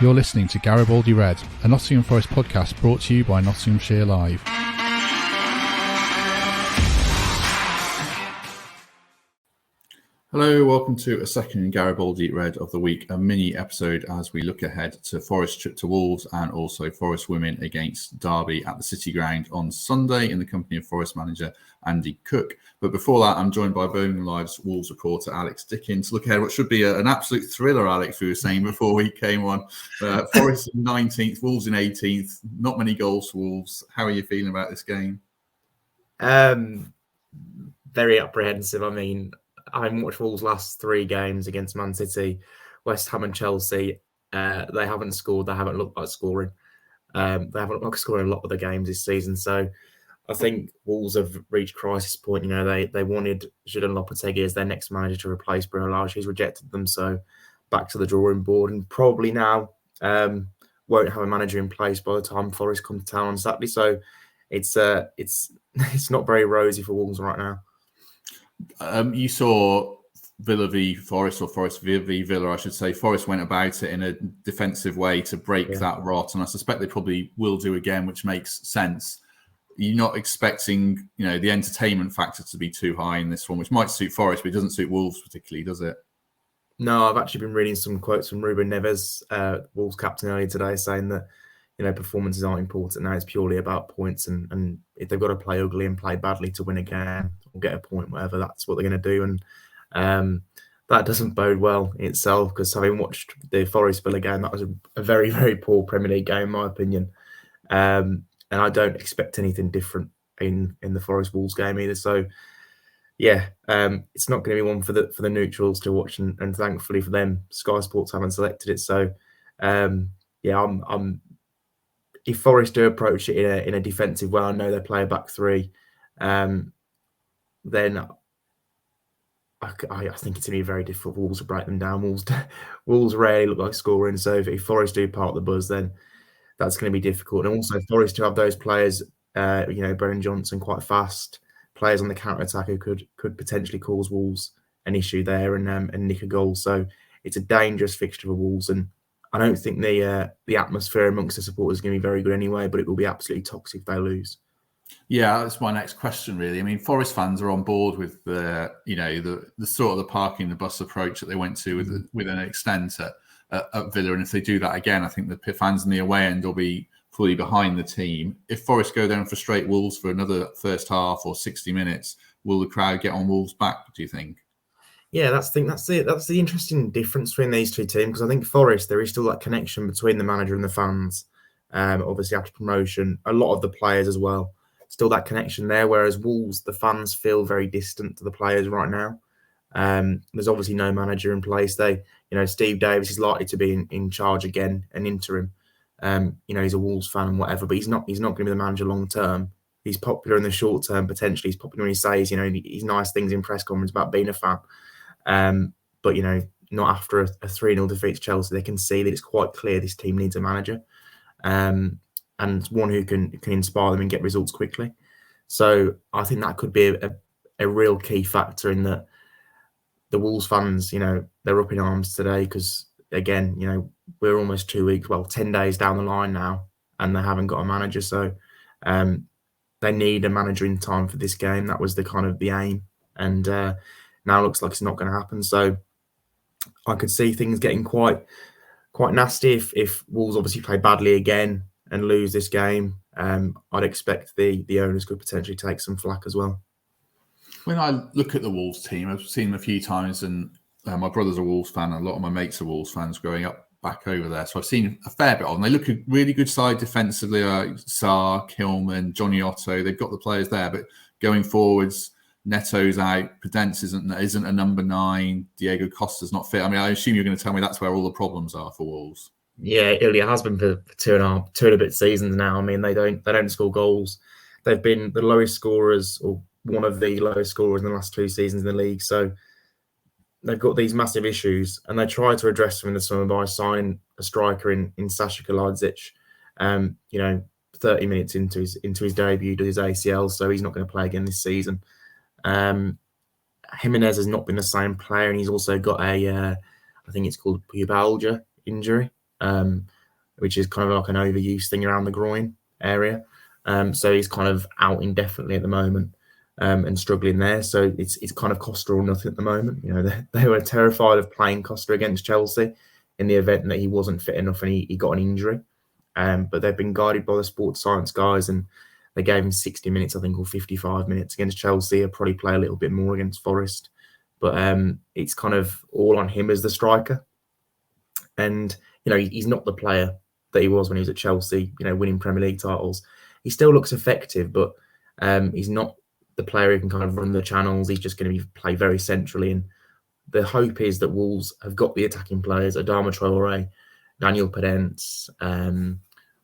You're listening to Garibaldi Red, a Nottingham Forest podcast brought to you by Nottinghamshire Live. Hello, welcome to a second Garibaldi Red of the week, a mini episode as we look ahead to Forest trip to Wolves and also Forest women against Derby at the City Ground on Sunday in the company of Forest manager Andy Cook. But before that, I'm joined by Birmingham Live's Wolves reporter Alex Dicken to look ahead what should be an absolute thriller, Alex, we were saying before we came on. Forest in 19th, Wolves in 18th, not many goals for Wolves. How are you feeling about this game? Very apprehensive. I mean, I watched Wolves' last three games against Man City, West Ham and Chelsea. They haven't scored. They haven't looked like scoring. They haven't looked like scoring a lot of the games this season. So I think Wolves have reached crisis point. You know, they wanted Julian Lopetegui as their next manager to replace Bruno Lage. He's rejected them. So back to the drawing board, and probably now won't have a manager in place by the time Forest come to town on Saturday. So it's not very rosy for Wolves right now. You saw Villa v Forest, or Forest v Villa, I should say. Forest went about it in a defensive way to break that rot, and I suspect they probably will do again, which makes sense. You're not expecting, the entertainment factor to be too high in this one, which might suit Forest, but it doesn't suit Wolves particularly, does it? No, I've actually been reading some quotes from Ruben Neves, Wolves captain, earlier today, saying that performances aren't important now. It's purely about points, and if they've got to play ugly and play badly to win a game or get a point, whatever, that's what they're going to do. And that doesn't bode well in itself, because having watched the Forest Villa game, that was a very, very poor Premier League game, in my opinion. And I don't expect anything different in the Forest Wolves game either. So, yeah, it's not going to be one for the neutrals to watch, and thankfully for them, Sky Sports haven't selected it. So, I'm if Forest do approach it in a defensive way, I know they play a back three, then I think it's going to be very difficult for Wolves to break them down. Wolves rarely look like scoring, so if Forest do part the buzz, then that's going to be difficult. And also Forest to have those players, Brennan Johnson, quite fast players on the counter attack who could potentially cause Wolves an issue there and nick a goal. So it's a dangerous fixture for Wolves, and I don't think the atmosphere amongst the supporters is going to be very good anyway, but it will be absolutely toxic if they lose. Yeah, that's my next question, really. I mean, Forest fans are on board with the sort of the parking the bus approach that they went to with an extent at Villa. And if they do that again, I think the fans in the away end will be fully behind the team. If Forest go down for straight Wolves for another first half or 60 minutes, will the crowd get on Wolves' back, do you think? Yeah, that's the interesting difference between these two teams, because I think Forest, there is still that connection between the manager and the fans. Obviously after promotion, a lot of the players as well, still that connection there. Whereas Wolves, the fans feel very distant to the players right now. There's obviously no manager in place. Steve Davies is likely to be in charge again, an interim. He's a Wolves fan and whatever, but he's not going to be the manager long term. He's popular in the short term, potentially. He's popular when he says, he's nice things in press conference about being a fan. But not after a 3-0 defeat to Chelsea. They can see that it's quite clear this team needs a manager, and one who can inspire them and get results quickly. So I think that could be a real key factor in that. The Wolves fans, they're up in arms today because, again, we're almost 2 weeks, 10 days down the line now, and they haven't got a manager. So they need a manager in time for this game. That was the aim, and now it looks like it's not going to happen. So I could see things getting quite nasty if Wolves obviously play badly again and lose this game. I'd expect the owners could potentially take some flack as well. When I look at the Wolves team, I've seen them a few times, and my brother's a Wolves fan, and a lot of my mates are Wolves fans growing up back over there. So I've seen a fair bit of them. They look a really good side defensively. Sarr, Kilman, Johnny Otto, they've got the players there. But going forwards, Neto's out, Podence isn't a number 9, Diego Costa's not fit. I mean, I assume you're going to tell me that's where all the problems are for Wolves. Yeah, it has been for two and a bit seasons now. I mean, they don't score goals. They've been the lowest scorers, or one of the lowest scorers in the last 2 seasons in the league. So they've got these massive issues, and they try to address them in the summer by signing a striker in Sasha Kaladzic. 30 minutes into his debut, did his ACL, so he's not going to play again this season. Jimenez has not been the same player, and he's also got I think it's called pubalgia injury. which is kind of like an overuse thing around the groin area. So he's kind of out indefinitely at the moment and struggling there. So it's kind of Costa or nothing at the moment. You know, they were terrified of playing Costa against Chelsea in the event that he wasn't fit enough and he got an injury. But they've been guided by the sports science guys, and they gave him 60 minutes, I think, or 55 minutes against Chelsea. He'll probably play a little bit more against Forest. But it's kind of all on him as the striker. And, you know, he's not the player that he was when he was at Chelsea, you know, winning Premier League titles. He still looks effective, but he's not the player who can kind of run the channels. He's just going to play very centrally. And the hope is that Wolves have got the attacking players, Adama Traore, Daniel Pedence,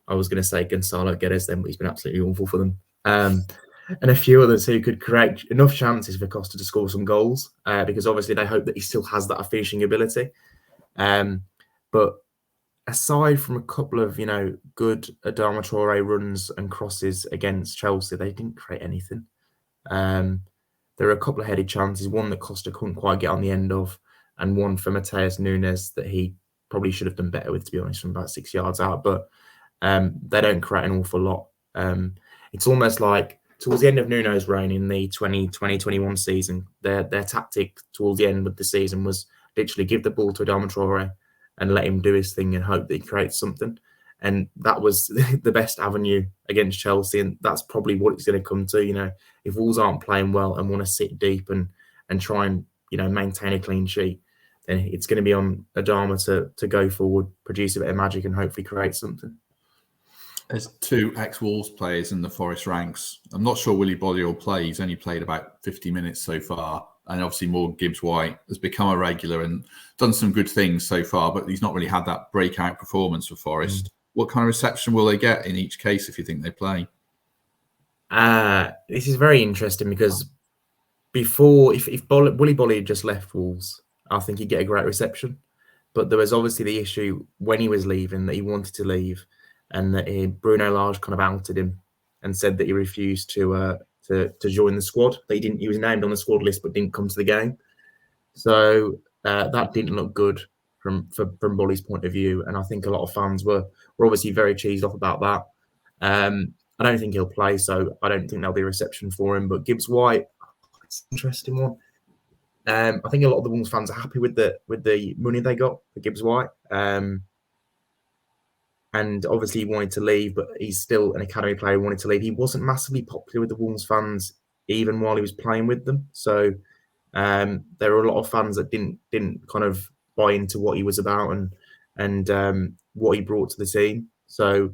I was going to say Gonzalo Guedes then, but he's been absolutely awful for them. And a few others who could create enough chances for Costa to score some goals, because obviously they hope that he still has that finishing ability. But aside from a couple of, you know, good Adama Traore runs and crosses against Chelsea, they didn't create anything. There were a couple of headed chances, one that Costa couldn't quite get on the end of, and one for Mateus Nunes that he probably should have done better with, to be honest, from about 6 yards out. But they don't create an awful lot. It's almost like towards the end of Nuno's reign in the 2020-21 season, their tactic towards the end of the season was literally give the ball to Adama Traore and let him do his thing and hope that he creates something. And that was the best avenue against Chelsea, and that's probably what it's going to come to. You know, if Wolves aren't playing well and want to sit deep and try and, you know, maintain a clean sheet, then it's going to be on Adama to go forward, produce a bit of magic, and hopefully create something. There's two ex-Wolves players in the Forest ranks. I'm not sure Willy Bolly will play. He's only played about 50 minutes so far. And obviously Morgan Gibbs-White has become a regular and done some good things so far, but he's not really had that breakout performance for Forest. What kind of reception will they get in each case if you think they play? This is very interesting because before, if Willy Bolly had just left Wolves, I think he'd get a great reception. But there was obviously the issue when he was leaving that he wanted to leave, and that Bruno Lage kind of outed him and said that he refused to join the squad. That he was named on the squad list but didn't come to the game. So that didn't look good from Bolly's point of view, and I think a lot of fans were obviously very cheesed off about that. I don't think he'll play, so I don't think there'll be a reception for him. But Gibbs-White, it's an interesting one. I think a lot of the Wolves fans are happy with the money they got for Gibbs-White. And obviously he wanted to leave, but he's still an academy player who wanted to leave. He wasn't massively popular with the Wolves fans even while he was playing with them. So there were a lot of fans that didn't kind of buy into what he was about and what he brought to the team. So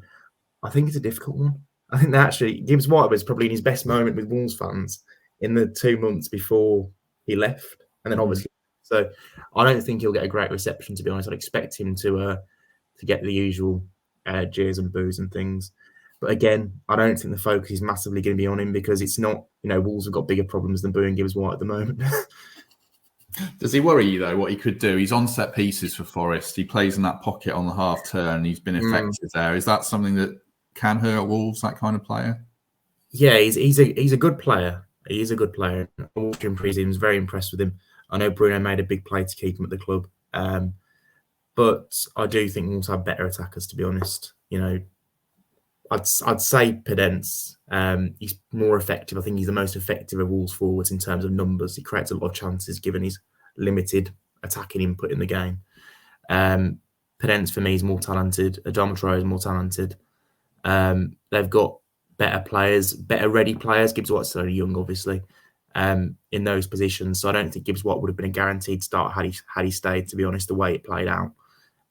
I think it's a difficult one. I think that actually Gibbs-White was probably in his best moment with Wolves fans in the 2 months before he left. And then obviously, so I don't think he'll get a great reception, to be honest. I'd expect him to get the usual jeers and boos and things. But again, I don't think the focus is massively going to be on him because it's not, you know, Wolves have got bigger problems than booing Gibbs-White at the moment. Does he worry you, though, what he could do? He's on set pieces for Forest. He plays in that pocket on the half turn. He's been effective there. Is that something that can hurt Wolves, that kind of player? Yeah, he's a good player. He is a good player. I watched him pre-season. I was very impressed with him. I know Bruno made a big play to keep him at the club. But I do think Wolves have better attackers, to be honest. You know, I'd say Pedence. He's more effective. I think he's the most effective of Wolves forwards in terms of numbers. He creates a lot of chances given his limited attacking input in the game. Pedence for me is more talented. Adama Traore is more talented. They've got better players, better ready players. Gibbs-White's so young, obviously, in those positions. So I don't think Gibbs-White would have been a guaranteed start had he stayed, to be honest, the way it played out.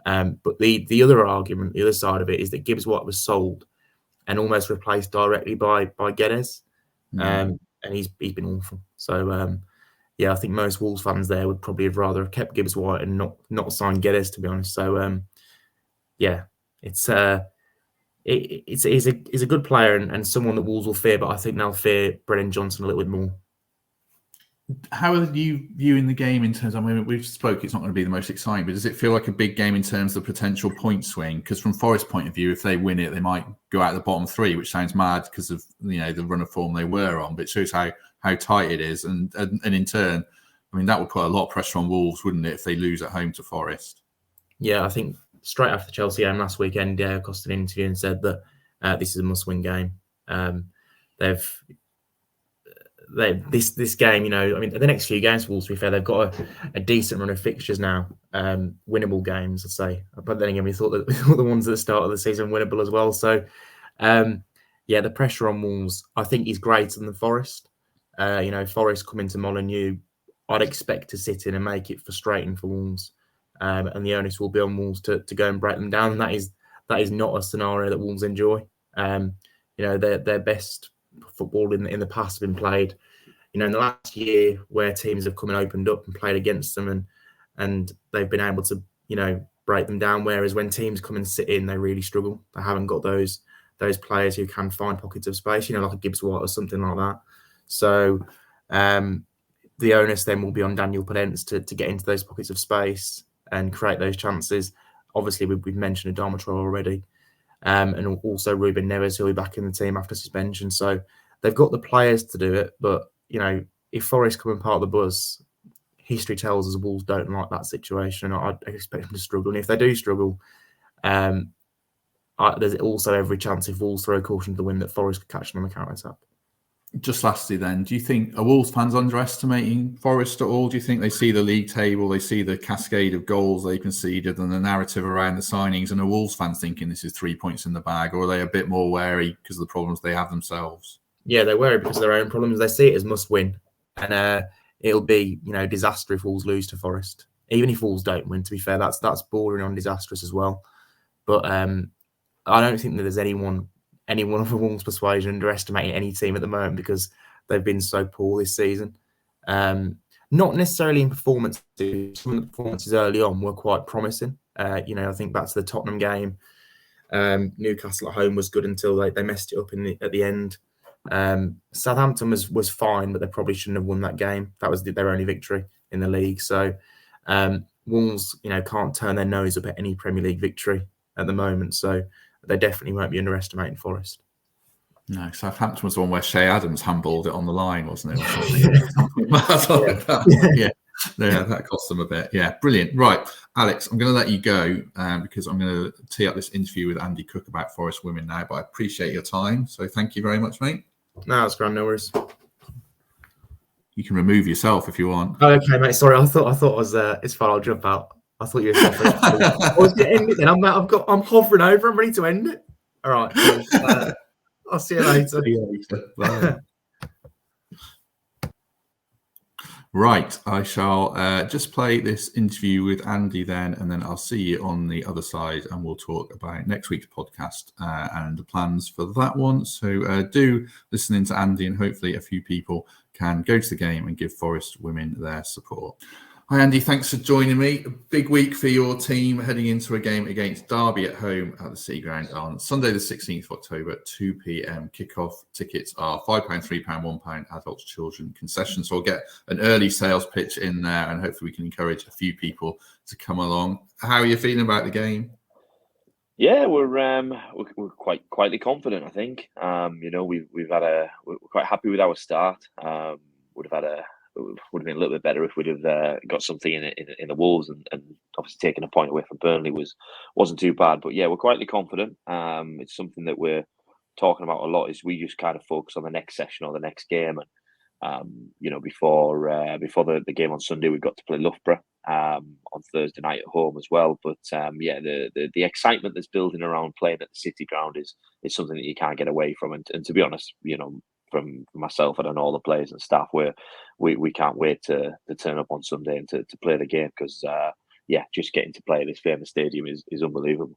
But the other argument, the other side of it, is that Gibbs-White was sold and almost replaced directly by Guedes. And he's been awful. So yeah, I think most Wolves fans there would probably have rather have kept Gibbs-White and not signed Guedes, to be honest. So yeah, he's a good player and someone that Wolves will fear, but I think they'll fear Brennan Johnson a little bit more. How are you viewing the game in terms of, I mean, we've spoke, it's not going to be the most exciting, but does it feel like a big game in terms of the potential point swing? Because from Forest's point of view, if they win it, they might go out the bottom three, which sounds mad because of, you know, the run of form they were on, but it shows how tight it is. And in turn, I mean, that would put a lot of pressure on Wolves, wouldn't it, if they lose at home to Forest? Yeah, I think straight after the Chelsea game last weekend, Diego Costa an interview and said that this is a must-win game. This game, the next few games for Wolves, to be fair, they've got a decent run of fixtures now, winnable games, I'd say. But then again, we thought the ones at the start of the season winnable as well. So, the pressure on Wolves, I think, is greater than Forest. Forest coming to Molineux, I'd expect to sit in and make it frustrating for Wolves, and the onus will be on Wolves to go and break them down. And that is not a scenario that Wolves enjoy. Their best football in the past have been played, in the last year, where teams have come and opened up and played against them, and they've been able to, break them down. Whereas when teams come and sit in, they really struggle. They haven't got those players who can find pockets of space, like a Gibbs White or something like that. So the onus then will be on Daniel Podence to get into those pockets of space and create those chances. Obviously, we've mentioned Adama Traoré already. And also Ruben Neves, who'll be back in the team after suspension. So they've got the players to do it. But, if Forest come and part of the bus, history tells us Wolves don't like that situation. I'd expect them to struggle. And if they do struggle, there's also every chance if Wolves throw a caution to the wind that Forest could catch them on the counter-attack. Just lastly then, do you think, are Wolves fans underestimating Forest at all? Do you think they see the league table, they see the cascade of goals they conceded and the narrative around the signings, and are Wolves fans thinking this is 3 points in the bag, or are they a bit more wary because of the problems they have themselves? Yeah, they're wary because of their own problems. They see it as must-win, and it'll be, disaster if Wolves lose to Forest. Even if Wolves don't win, to be fair, that's bordering on disastrous as well. But I don't think that there's anyone of the Wolves' persuasion underestimating any team at the moment, because they've been so poor this season. Not necessarily in performance. Some of the performances early on were quite promising. I think back to the Tottenham game. Newcastle at home was good until they messed it up at the end. Southampton was fine, but they probably shouldn't have won that game. That was their only victory in the league. So Wolves, can't turn their nose up at any Premier League victory at the moment. So they definitely won't be underestimating Forest. No, Southampton was the one where Shea Adams handballed it on the line, wasn't it? That cost them a bit. Yeah, brilliant. Right, Alex, I'm going to let you go because I'm going to tee up this interview with Andy Cook about Forest women now, but I appreciate your time. So thank you very much, mate. No, it's grand, no worries. You can remove yourself if you want. Oh, okay, mate. Sorry, I thought it was it's fine. I'll jump out. I thought you were stopping. I was going to end it then. I'm hovering over. I'm ready to end it. All right. Cool. I'll see you later. See you later. Bye. Right. I shall just play this interview with Andy then, and then I'll see you on the other side, and we'll talk about next week's podcast and the plans for that one. So do listen in to Andy, and hopefully a few people can go to the game and give Forest women their support. Hi, Andy. Thanks for joining me. A big week for your team heading into a game against Derby at home at the City Ground on Sunday, the 16th of October, 2 p.m. kickoff. Tickets are £5, £3, £1, adults, children, concessions. So I'll get an early sales pitch in there, and hopefully we can encourage a few people to come along. How are you feeling about the game? Yeah, we're quite quietly confident. I think we're quite happy with our start. Would have been a little bit better if we'd have got something in the Wolves, and obviously taking a point away from Burnley wasn't too bad. But yeah, we're quietly confident. It's something that we're talking about a lot. Is we just kind of focus on the next session or the next game, and before the game on Sunday, we've got to play Loughborough on Thursday night at home as well. But the excitement that's building around playing at the City Ground is something that you can't get away from. And to be honest, from myself and all the players and staff, we can't wait to turn up on Sunday and to play the game, because just getting to play at this famous stadium is unbelievable.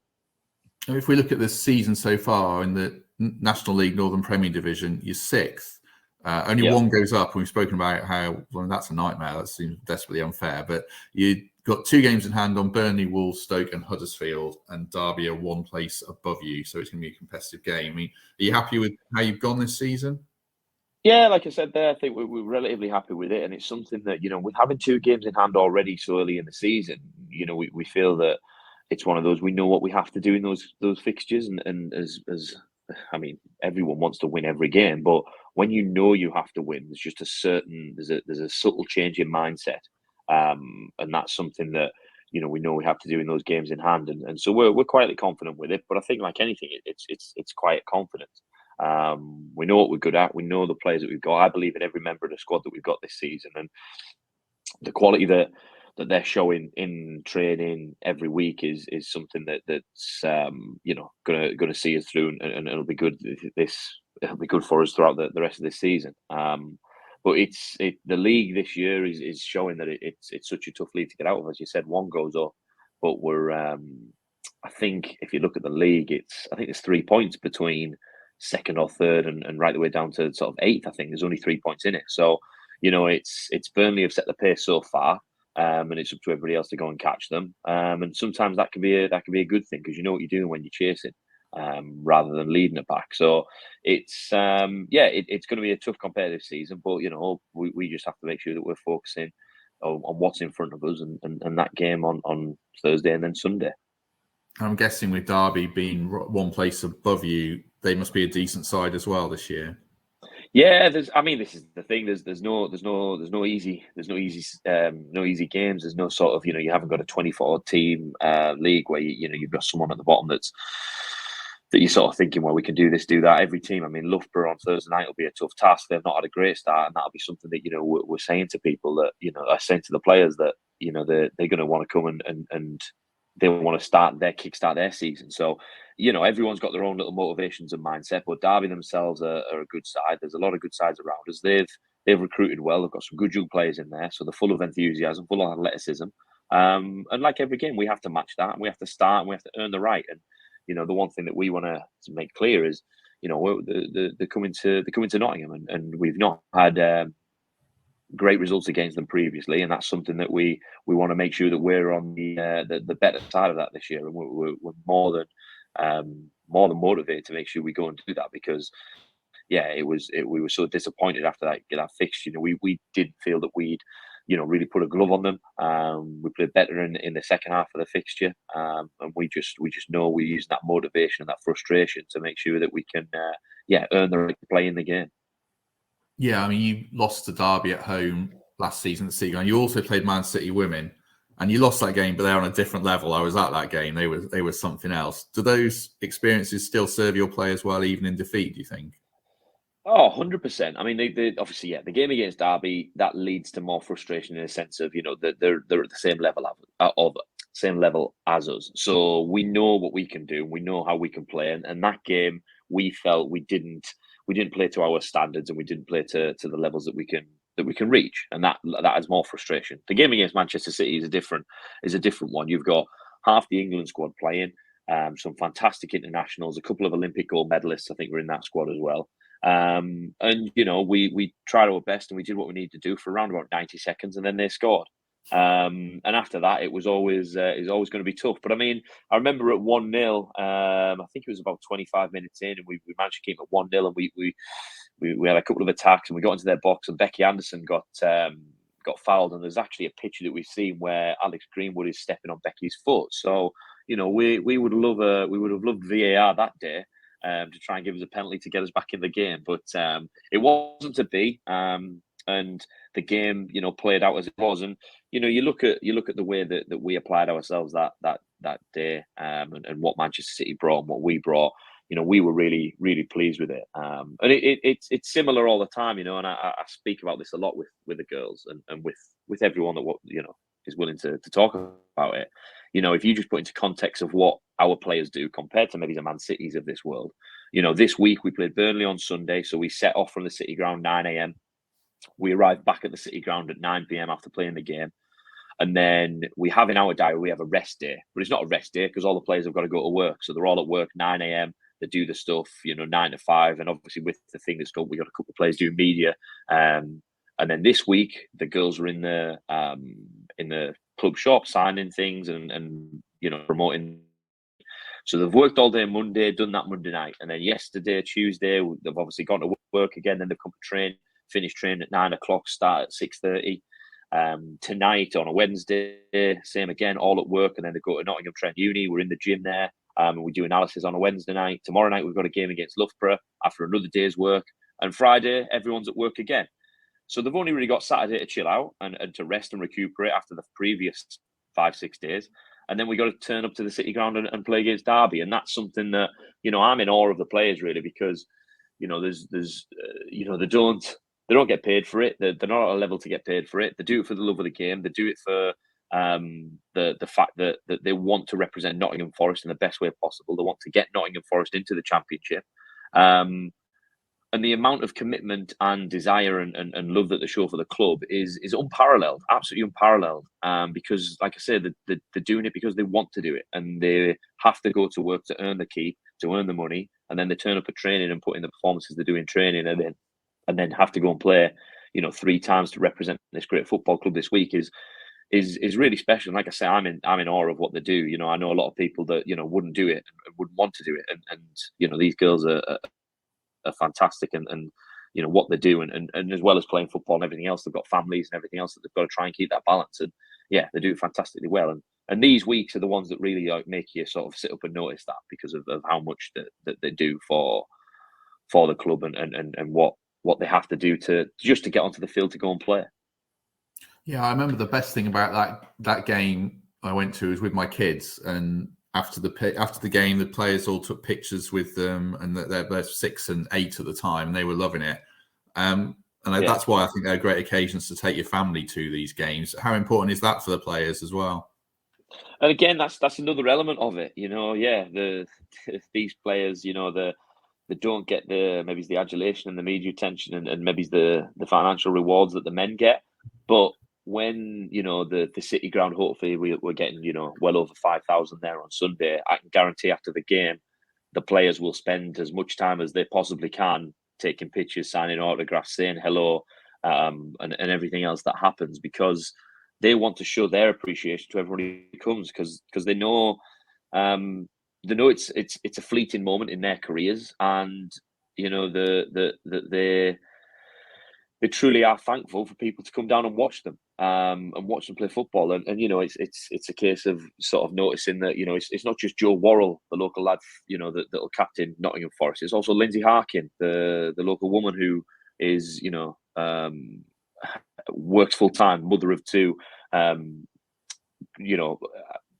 If we look at this season so far in the National League Northern Premier Division, you're sixth. Only one goes up, and we've spoken about how that's a nightmare. That seems desperately unfair. But you got 2 games in hand on Burnley, Wolves, Stoke, and Huddersfield, and Derby are 1 place above you. So it's going to be a competitive game. I mean, are you happy with how you've gone this season? Yeah, like I said there, I think we're relatively happy with it, and it's something that with having 2 games in hand already so early in the season, we feel that it's one of those, we know what we have to do in those fixtures, and as I mean, everyone wants to win every game, but when you have to win, there's just there's a subtle change in mindset, and that's something that we know we have to do in those games in hand, and so we're quietly confident with it. But I think, like anything, it's quiet confidence. We know what we're good at. We know the players that we've got. I believe in every member of the squad that we've got this season, and the quality that they're showing in training every week is something that's gonna see us through, and it'll be good. It'll be good for us throughout the rest of this season. But the league this year is showing that it's such a tough league to get out of. As you said, one goes up, but we're I think if you look at the league, I think there's 3 points between second or third and right the way down to sort of eighth. I think there's only 3 points in it. So it's Burnley have set the pace so far, and it's up to everybody else to go and catch them. And sometimes that can be a good thing, because you know what you're doing when you're chasing, rather than leading it back. So it's it's going to be a tough competitive season, but we just have to make sure that we're focusing on what's in front of us, and that game on Thursday and then Sunday. I'm guessing with Derby being one place above you, they must be a decent side as well this year. Yeah, this is the thing. There's no easy games. There's no sort of you haven't got a 24 team league where you've got someone at the bottom that you're sort of thinking, well, we can do this, do that. Every team. I mean, Loughborough on Thursday night will be a tough task. They've not had a great start, and that'll be something that we're saying to people, that are saying to the players that they're going to want to come and they want to kickstart their season. So, everyone's got their own little motivations and mindset, but Derby themselves are a good side. There's a lot of good sides around us. They've recruited well. They've got some good young players in there, so they're full of enthusiasm, full of athleticism. And like every game, we have to match that, and we have to start, and we have to earn the right. And the one thing that we want to make clear is, they're coming to Nottingham, and we've not had great results against them previously, and that's something that we want to make sure that we're on the better side of that this year, and we're more than motivated to make sure we go and do that, because we were so disappointed after that fixture. We didn't feel that we'd really put a glove on them. We played better in the second half of the fixture, and we just know we're using that motivation and that frustration to make sure that we can earn the right to play in the game. Yeah, I mean, you lost to Derby at home last season at City Ground. You also played Man City women, and you lost that game, but they're on a different level. I was at that game; they were something else. Do those experiences still serve your players well, even in defeat? Do you think? Oh, 100%. I mean, they obviously, the game against Derby, that leads to more frustration in a sense of that they're at the same level as us. So we know what we can do. We know how we can play, and that game we felt we didn't play to our standards, and we didn't play to the levels that we can reach, and that is more frustration. The game against Manchester City is a different one. You've got half the England squad playing, some fantastic internationals, a couple of Olympic gold medalists, I think, were in that squad as well. And we tried our best, and we did what we needed to do for around about 90 seconds, and then they scored. And after that, it was always going to be tough. But I mean, I remember at 1-0, I think it was about 25 minutes in, and we managed to keep it 1-0, and we had a couple of attacks, and we got into their box, and Becky Anderson got fouled, and there's actually a picture that we've seen where Alex Greenwood is stepping on Becky's foot. So we would have loved VAR that day, to try and give us a penalty to get us back in the game, but it wasn't to be. And the game, played out as it was. And you look at the way that we applied ourselves that day, and what Manchester City brought and what we brought. We were really, really pleased with it. And it's similar all the time, and I speak about this a lot with the girls and with everyone that is willing to talk about it. If you just put into context of what our players do compared to maybe the Man Cities of this world. This week we played Burnley on Sunday, so we set off from the City Ground 9 a.m. We arrived back at the City Ground at 9 p.m. after playing the game. And then we have in our diary, we have a rest day. But it's not a rest day because all the players have got to go to work. So they're all at work 9 a.m. They do the stuff, 9 to 5. And obviously with the thing that's got, we got a couple of players doing media. And then this week, the girls were in the club shop signing things and promoting. So they've worked all day Monday, done that Monday night. And then yesterday, Tuesday, they've obviously gone to work again. Then they've come to train. Finish training at 9 o'clock, start at 6:30. Tonight on a Wednesday, same again, all at work, and then they go to Nottingham Trent Uni. We're in the gym there, and we do analysis on a Wednesday night. Tomorrow night we've got a game against Loughborough after another day's work, and Friday everyone's at work again. So they've only really got Saturday to chill out and to rest and recuperate after the previous 5-6 days. And then we got to turn up to the City Ground and play against Derby. And that's something that, I'm in awe of the players, really, because, there's they don't get paid for it. They're not at a level to get paid for it. They do it for the love of the game. They do it for the fact that they want to represent Nottingham Forest in the best way possible. They want to get Nottingham Forest into the Championship. And the amount of commitment and desire and love that they show for the club is unparalleled, absolutely unparalleled. Because, like I said, they're doing it because they want to do it, and they have to go to work to earn the keep, to earn the money, and then they turn up at training and put in the performances they do in training, and then have to go and play, 3 times to represent this great football club this week is really special. And like I say, I'm in awe of what they do. I know a lot of people that wouldn't do it and wouldn't want to do it, and these girls are fantastic, and what they do, and as well as playing football and everything else, they've got families and everything else that they've got to try and keep that balance. And yeah, they do it fantastically well. And these weeks are the ones that really make you sort of sit up and notice that, because of how much that they do for the club, and what they have to do to get onto the field to go and play. Yeah, I remember the best thing about that game I went to was with my kids, and after the game, the players all took pictures with them, and they're 6 and 8 at the time, and they were loving it. That's why I think they're great occasions to take your family to these games. How important is that for the players as well? And again, that's another element of it. These players, they don't get maybe the adulation and the media attention, and maybe the financial rewards that the men get, but when the City Ground, hopefully we're getting well over 5,000 there on Sunday, I can guarantee after the game the players will spend as much time as they possibly can taking pictures, signing autographs, saying hello, and everything else that happens, because they want to show their appreciation to everybody who comes, because they know it's a fleeting moment in their careers, and they truly are thankful for people to come down and watch them, and watch them play football. And it's a case of sort of noticing that it's not just Joe Worrell, the local lad, that'll captain Nottingham Forest. It's also Lindsay Harkin, the local woman who is works full time, mother of 2,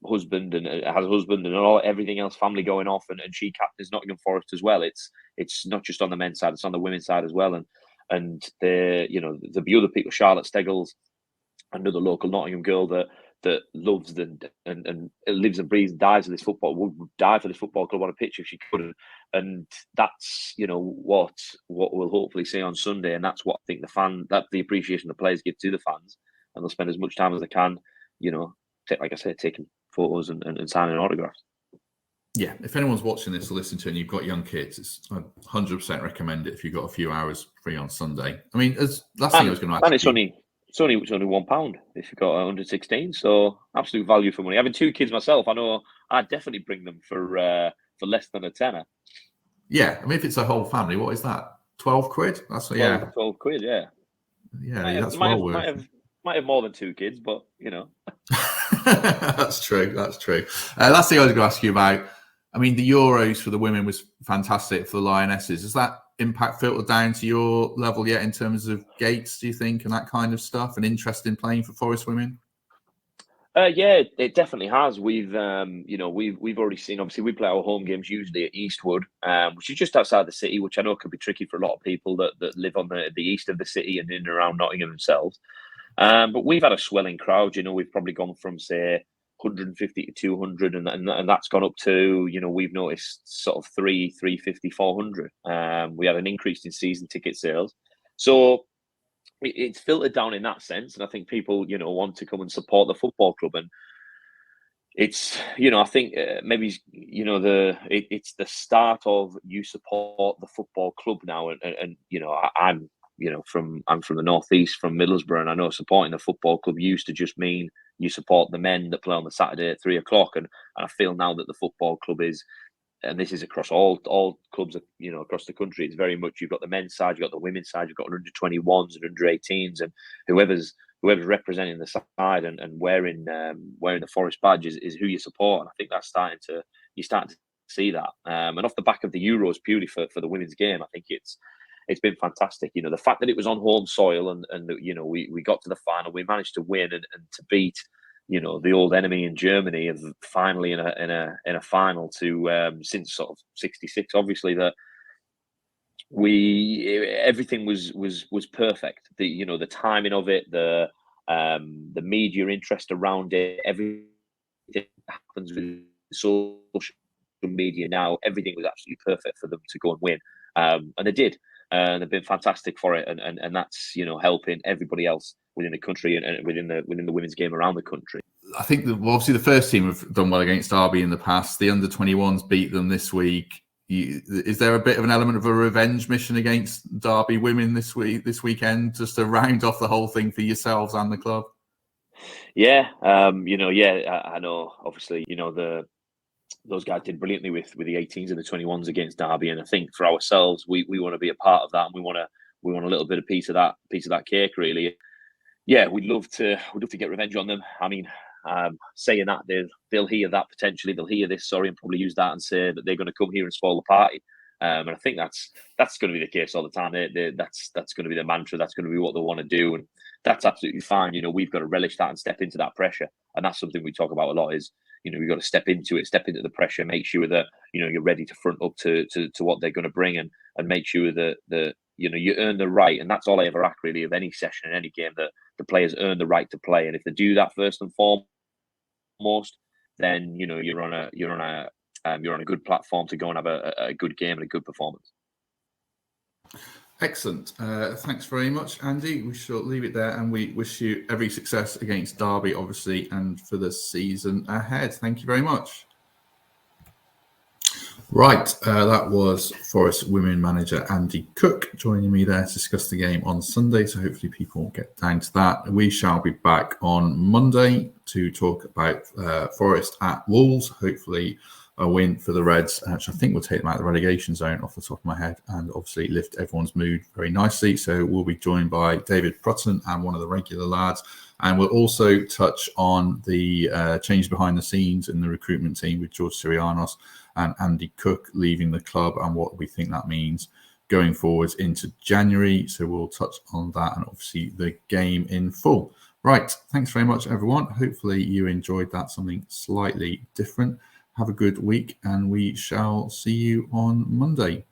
husband, and has a husband and everything else, family going off, and she captains Nottingham Forest as well. It's not just on the men's side; it's on the women's side as well. And there'll be other people. Charlotte Steggles, another local Nottingham girl that loves and lives and breathes and dies for this football, would die for this football club on a pitch if she could. And that's what we'll hopefully see on Sunday. And that's what I think the appreciation the players give to the fans, and they'll spend as much time as they can, like I said, taking photos and signing autographs. Yeah, if anyone's watching this or listening to it and you've got young kids, it's 100% recommend it if you've got a few hours free on Sunday. I mean, last thing I was going to ask, and it's only £1 if you've got under 16, so absolute value for money. Having 2 kids myself, I know I'd definitely bring them for less than a tenner. Yeah, I mean, if it's a whole family, what is that? 12 quid? That's 12 quid, yeah. Yeah, that's well worth. Might have more than 2 kids, but That's true. Last thing I was going to ask you about, I mean, the Euros for the women was fantastic for the Lionesses. Has that impact filtered down to your level yet in terms of gates, do you think, and that kind of stuff, and interest in playing for Forest women? Yeah, it definitely has. We've already seen, obviously we play our home games usually at Eastwood, which is just outside the city, which I know can be tricky for a lot of people that live on the east of the city and in and around Nottingham themselves. But we've had a swelling crowd. We've probably gone from, say, 150 to 200, and that's gone up to, we've noticed sort of 350, 400. We had an increase in season ticket sales. So it's filtered down in that sense. And I think people, want to come and support the football club. And it's, I think maybe, it's the start of you support the football club now. And I'm from the northeast, from Middlesbrough, and I know supporting the football club used to just mean you support the men that play on the Saturday at 3:00. And I feel now that the football club is, and this is across all clubs, across the country, it's very much, you've got the men's side, you've got the women's side, you've got under 21s and under 18s, and whoever's representing the side and wearing the Forest badge is who you support. And I think that's starting to see that. And off the back of the Euros, purely for the women's game, I think it's been fantastic. The fact that it was on home soil and we got to the final, we managed to win and to beat the old enemy in Germany have finally in a final to since sort of '66. Obviously, that everything was perfect. The timing of it, the media interest around it, everything that happens with social media now, everything was absolutely perfect for them to go and win, and they did. And they've been fantastic for it, and that's helping everybody else within the country and within the women's game around the country. I think obviously the first team have done well against Derby in the past. The under-21s beat them this week. Is there a bit of an element of a revenge mission against Derby women this weekend, just to round off the whole thing for yourselves and the club? Yeah, I know. Obviously, those guys did brilliantly with the 18s and the 21s against Derby, and I think for ourselves, we want to be a part of that, and we want a little bit of piece of that cake, really. Yeah, we'd love to get revenge on them. I mean, saying that, they'll hear that potentially. They'll hear this, and probably use that and say that they're going to come here and spoil the party. And I think that's going to be the case all the time. That's going to be the mantra. That's going to be what they want to do, and that's absolutely fine. We've got to relish that and step into that pressure, and that's something we talk about a lot. Is we've got to step into the pressure, make sure that you're ready to front up to what they're going to bring, and make sure that you earn the right. And that's all I ever ask, really, of any session in any game, that the players earn the right to play. And if they do that first and foremost, then you're on a good platform to go and have a good game and a good performance. Excellent. Thanks very much, Andy. We shall leave it there, and we wish you every success against Derby, obviously, and for the season ahead. Thank you very much. Right, that was Forest women manager Andy Cook joining me there to discuss the game on Sunday. So hopefully people will get down to that. We shall be back on Monday to talk about Forest at Wolves. Hopefully a win for the Reds, which I think will take them out of the relegation zone off the top of my head, and obviously lift everyone's mood very nicely. So we'll be joined by David Prutton and one of the regular lads. And we'll also touch on the change behind the scenes in the recruitment team with George Sirianos and Andy Cook leaving the club, and what we think that means going forwards into January. So we'll touch on that, and obviously the game in full. Right, thanks very much, everyone. Hopefully you enjoyed that, something slightly different. Have a good week, and we shall see you on Monday.